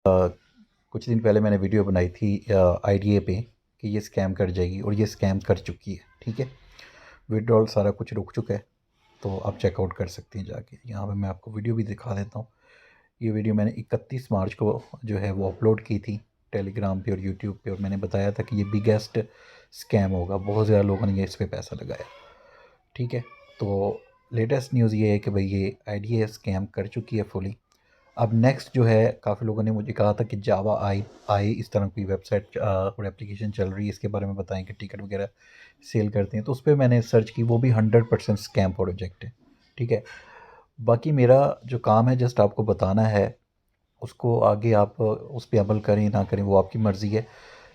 कुछ दिन पहले मैंने वीडियो बनाई थी आईडीए पे कि ये स्कैम कर जाएगी और ये स्कैम कर चुकी है। ठीक है, विड्रॉल सारा कुछ रुक चुका है, तो आप चेकआउट कर सकते हैं जाके। यहाँ पे मैं आपको वीडियो भी दिखा देता हूँ। ये वीडियो मैंने 31 मार्च को जो है वो अपलोड की थी टेलीग्राम पे और यूट्यूब पे, और मैंने बताया था कि ये बिगेस्ट स्कैम होगा, बहुत ज़्यादा लोगों ने ये इस पर पैसा लगाया। ठीक है, तो लेटेस्ट न्यूज़ ये है कि भाई ये आईडीए स्कैम कर चुकी है फुली। अब नेक्स्ट जो है, काफ़ी लोगों ने मुझे कहा था कि जावा आई आई इस तरह की वेबसाइट और एप्लीकेशन चल रही है, इसके बारे में बताएं कि टिकट वगैरह सेल करते हैं। तो उस पर मैंने सर्च की, वो भी 100% स्कैम प्रोजेक्ट है। ठीक है, बाकी मेरा जो काम है जस्ट आपको बताना है, उसको आगे आप उस पर अमल करें ना करें वो आपकी मर्ज़ी है।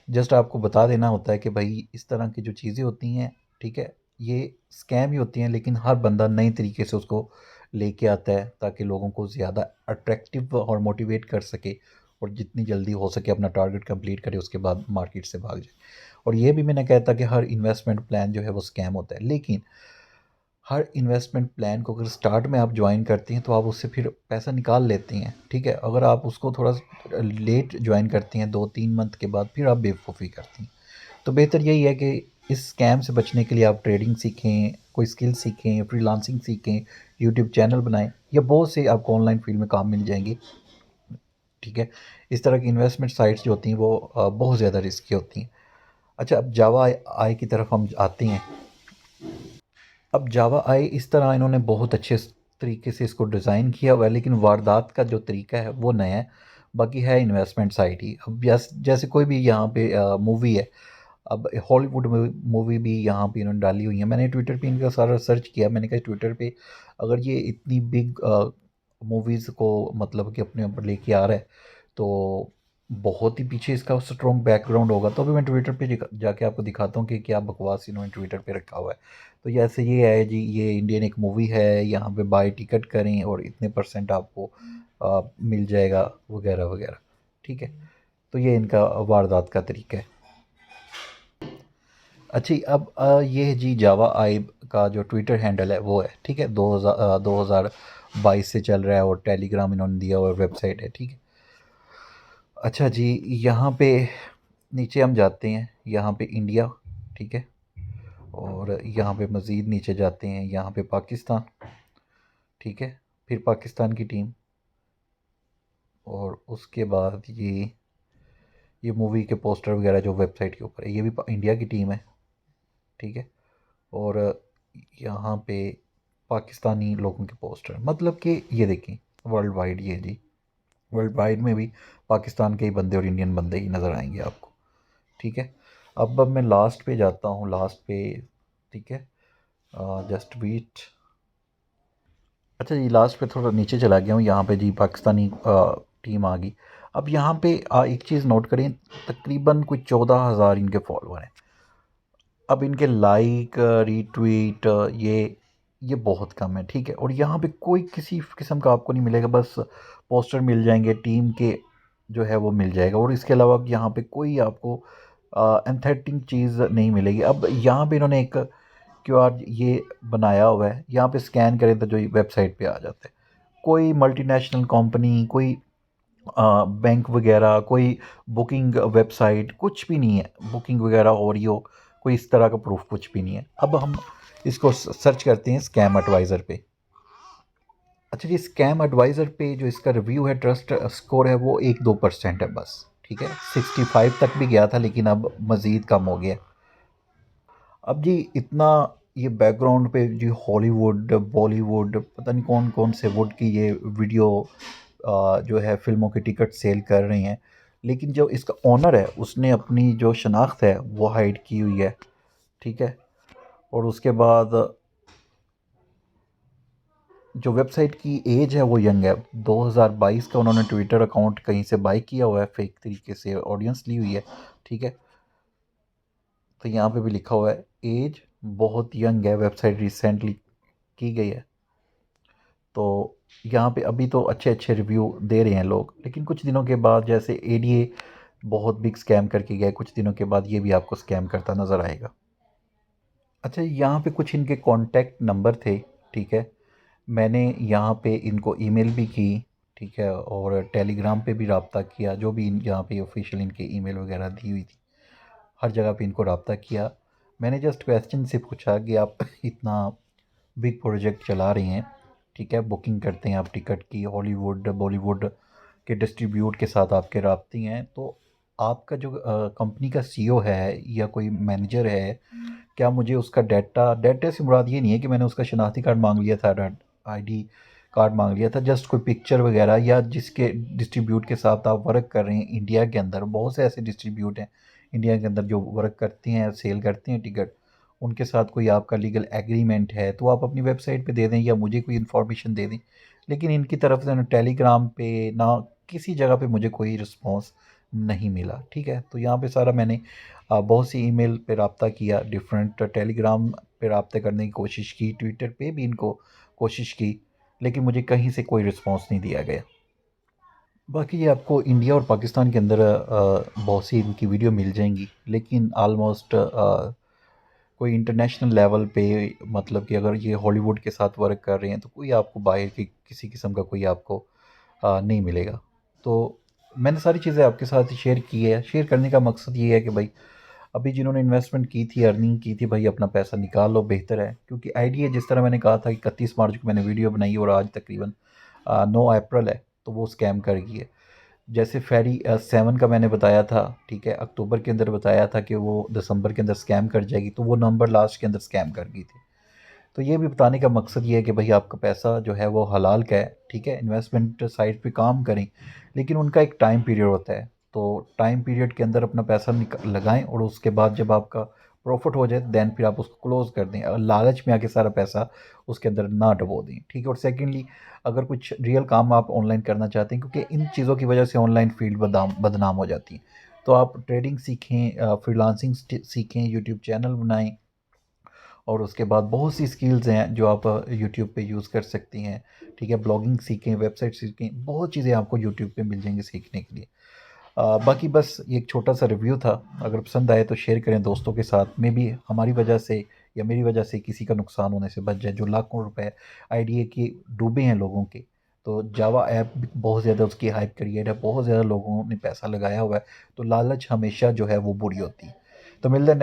जस्ट आपको बता देना होता है कि भाई इस तरह की जो चीज़ें होती हैं, ठीक है, ये स्कैम ही होती हैं, लेकिन हर बंदा नई तरीके से उसको लेके आता है ताकि लोगों को ज़्यादा अट्रैक्टिव और मोटिवेट कर सके, और जितनी जल्दी हो सके अपना टारगेट कंप्लीट करे, उसके बाद मार्केट से भाग जाए। और ये भी मैंने कहता कि हर इन्वेस्टमेंट प्लान जो है वो स्कैम होता है, लेकिन हर इन्वेस्टमेंट प्लान को अगर स्टार्ट में आप ज्वाइन करती हैं तो आप उससे फिर पैसा निकाल लेती हैं। ठीक है, अगर आप उसको थोड़ा लेट ज्वाइन करती हैं 2-3 मंथ के बाद, फिर आप बेवकूफ़ी करती हैं। तो बेहतर यही है कि इस स्कैम से बचने के लिए आप ट्रेडिंग सीखें, कोई स्किल सीखें, फ्रीलांसिंग सीखें, यूट्यूब चैनल बनाएं, या बहुत से आपको ऑनलाइन फील्ड में काम मिल जाएंगे। ठीक है, इस तरह की इन्वेस्टमेंट साइट्स जो होती हैं वो बहुत ज़्यादा रिस्की होती हैं। अच्छा, अब जावा आई की तरफ हम आते हैं। अब जावा आई इस तरह इन्होंने बहुत अच्छे तरीके से इसको डिज़ाइन किया हुआ है, लेकिन वारदात का जो तरीका है वो नया है। बाकी है इन्वेस्टमेंट साइट ही। अब जैसे कोई भी यहाँ पे मूवी है, अब हॉलीवुड मूवी भी यहाँ पे इन्होंने डाली हुई है। मैंने ट्विटर पे इनका सारा सर्च किया, मैंने कहा ट्विटर पे अगर ये इतनी बिग मूवीज़ को मतलब कि अपने ऊपर लेके आ रहा है, तो बहुत ही पीछे इसका स्ट्रॉन्ग बैकग्राउंड होगा। तो अभी मैं ट्विटर पे जाके आपको दिखाता हूँ कि क्या बकवास इन्होंने ट्विटर पे रखा हुआ है। तो जैसे ये है जी, ये इंडियन एक मूवी है, यहाँ पे बाय टिकट करें और इतने परसेंट आपको मिल जाएगा वगैरह वगैरह। ठीक है, तो ये इनका वारदात का तरीका है। अच्छा अब ये है जी, जावा आई का जो ट्विटर हैंडल है वो है, ठीक है, 2022 से चल रहा है, और टेलीग्राम इन्होंने दिया हुआ वेबसाइट है। ठीक है, अच्छा जी, यहाँ पे नीचे हम जाते हैं, यहाँ पे इंडिया, ठीक है, और यहाँ पे मज़ीद नीचे जाते हैं, यहाँ पे पाकिस्तान, ठीक है, फिर पाकिस्तान की टीम, और उसके बाद ये मूवी के पोस्टर वगैरह जो वेबसाइट के ऊपर है, ये भी इंडिया की टीम है। ठीक है, और यहाँ पे पाकिस्तानी लोगों के पोस्टर, मतलब कि ये देखें वर्ल्ड वाइड, ये जी वर्ल्ड वाइड में भी पाकिस्तान के ही बंदे और इंडियन बंदे ही नज़र आएंगे आपको। ठीक है, अब मैं लास्ट पे जाता हूँ, लास्ट पे। ठीक है, जस्ट बीट। अच्छा जी, लास्ट पे थोड़ा नीचे चला गया हूँ, यहाँ पे जी पाकिस्तानी टीम आ गई। अब यहाँ पे एक चीज़ नोट करें, तकरीबन कोई 14,000 इनके फॉलोअर हैं। अब इनके लाइक रीट्वीट ये बहुत कम है। ठीक है, और यहाँ पे कोई किसी किस्म का आपको नहीं मिलेगा, बस पोस्टर मिल जाएंगे टीम के जो है वो मिल जाएगा, और इसके अलावा यहाँ पे कोई आपको एंथेटिक चीज़ नहीं मिलेगी। अब यहाँ पे इन्होंने एक क्यूआर ये बनाया हुआ है, यहाँ पे स्कैन करें तो जो वेबसाइट पे आ जाता है। कोई मल्टीनेशनल कंपनी, कोई बैंक वगैरह, कोई बुकिंग वेबसाइट, कुछ भी नहीं है। बुकिंग वगैरह हो रही हो, कोई इस तरह का प्रूफ कुछ भी नहीं है। अब हम इसको सर्च करते हैं स्कैम एडवाइज़र पे। अच्छा जी, स्कैम एडवाइज़र पे जो इसका रिव्यू है, ट्रस्ट स्कोर है, वो 1-2% है बस। ठीक है, 65 तक भी गया था, लेकिन अब मज़ीद कम हो गया। अब जी इतना ये बैकग्राउंड पे जी हॉलीवुड, बॉलीवुड, पता नहीं कौन कौन से वुड की ये वीडियो जो है फिल्मों की टिकट सेल कर रही हैं, लेकिन जो इसका ओनर है उसने अपनी जो शनाख्त है वो हाइड की हुई है। ठीक है, और उसके बाद जो वेबसाइट की एज है वो यंग है, 2022 का उन्होंने ट्विटर अकाउंट कहीं से बाई किया हुआ है, फेक तरीके से ऑडियंस ली हुई है। ठीक है, तो यहाँ पे भी लिखा हुआ है एज बहुत यंग है, वेबसाइट रिसेंटली की गई है। तो यहाँ पे अभी तो अच्छे अच्छे रिव्यू दे रहे हैं लोग, लेकिन कुछ दिनों के बाद जैसे एडीए बहुत बिग स्कैम करके गया, कुछ दिनों के बाद ये भी आपको स्कैम करता नज़र आएगा। अच्छा, यहाँ पे कुछ इनके कॉन्टैक्ट नंबर थे। ठीक है, मैंने यहाँ पे इनको ईमेल भी की, ठीक है, और टेलीग्राम पे भी रब्ता किया, जो भी जहाँ पे ऑफिशियल इनके ईमेल वगैरह दी हुई थी, हर जगह पे इनको रब्ता किया। मैंने जस्ट क्वेश्चन से पूछा कि आप इतना बिग प्रोजेक्ट चला रही हैं, ठीक है, बुकिंग करते हैं आप टिकट की, हॉलीवुड बॉलीवुड के डिस्ट्रीब्यूट के साथ आपके राब्ते हैं, तो आपका जो कंपनी का सीईओ है या कोई मैनेजर है, क्या मुझे उसका डाटा से मुराद ये नहीं है कि मैंने उसका शनाख्ती कार्ड मांग लिया था, आईडी कार्ड मांग लिया था, जस्ट कोई पिक्चर वगैरह, या जिसके डिस्ट्रीब्यूट के साथ आप वर्क कर रहे हैं इंडिया के अंदर, बहुत से ऐसे डिस्ट्रीब्यूट हैं इंडिया के अंदर जो वर्क करते हैं, सेल करते हैं टिकट, उनके साथ कोई आपका लीगल एग्रीमेंट है तो आप अपनी वेबसाइट पे दे दें या मुझे कोई इन्फॉर्मेशन दे दें। लेकिन इनकी तरफ से ना टेलीग्राम पे ना किसी जगह पे मुझे कोई रिस्पॉन्स नहीं मिला। ठीक है, तो यहाँ पे सारा मैंने बहुत सी ईमेल पे रब्ता किया, डिफरेंट टेलीग्राम पे रब्ता करने की कोशिश की, ट्विटर पे भी इनको कोशिश की, लेकिन मुझे कहीं से कोई रिस्पॉन्स नहीं दिया गया। बाकी ये आपको इंडिया और पाकिस्तान के अंदर बहुत सी इनकी वीडियो मिल जाएंगी, लेकिन आलमोस्ट कोई इंटरनेशनल लेवल पे, मतलब कि अगर ये हॉलीवुड के साथ वर्क कर रहे हैं तो कोई आपको बाहर की किसी किस्म का कोई आपको नहीं मिलेगा। तो मैंने सारी चीज़ें आपके साथ शेयर की है। शेयर करने का मकसद ये है कि भाई अभी जिन्होंने इन्वेस्टमेंट की थी, अर्निंग की थी, भाई अपना पैसा निकाल लो, बेहतर है। क्योंकि आइडिया जिस तरह मैंने कहा था कि 31 मार्च को मैंने वीडियो बनाई और आज तकरीबन 9 अप्रैल है, तो वो स्कैम कर गई है। जैसे फेरी 7 का मैंने बताया था, ठीक है, अक्टूबर के अंदर बताया था कि वो दिसंबर के अंदर स्कैम कर जाएगी, तो वो नवंबर लास्ट के अंदर स्कैम कर गई थी। तो ये भी बताने का मकसद ये है कि भाई आपका पैसा जो है वो हलाल का है, ठीक है, इन्वेस्टमेंट साइट पे काम करें, लेकिन उनका एक टाइम पीरियड होता है, तो टाइम पीरियड के अंदर अपना पैसा लगाएं और उसके बाद जब आपका प्रॉफिट हो जाए देन फिर आप उसको क्लोज कर दें, और लालच में आके सारा पैसा उसके अंदर ना डबो दें। ठीक है, और सेकेंडली अगर कुछ रियल काम आप ऑनलाइन करना चाहते हैं, क्योंकि इन चीज़ों की वजह से ऑनलाइन फील्ड बदनाम हो जाती है, तो आप ट्रेडिंग सीखें, फ्रीलांसिंग सीखें, यूट्यूब चैनल बनाएं, और उसके बाद बहुत सी स्किल्स हैं जो आप यूट्यूब पे यूज़ कर सकती हैं। ठीक है, ब्लॉगिंग सीखें, वेबसाइट सीखें, बहुत चीज़ें आपको यूट्यूब पे मिल जाएंगी सीखने के लिए। बाकी बस ये एक छोटा सा रिव्यू था, अगर पसंद आए तो शेयर करें दोस्तों के साथ में भी, हमारी वजह से या मेरी वजह से किसी का नुकसान होने से बच जाए, जो लाखों रुपए आईडिया के डूबे हैं लोगों के। तो जावा ऐप भी बहुत ज़्यादा उसकी हाइप क्रिएट है, बहुत ज़्यादा लोगों ने पैसा लगाया हुआ है, तो लालच हमेशा जो है वो बुरी होती है। तो मिलते हैं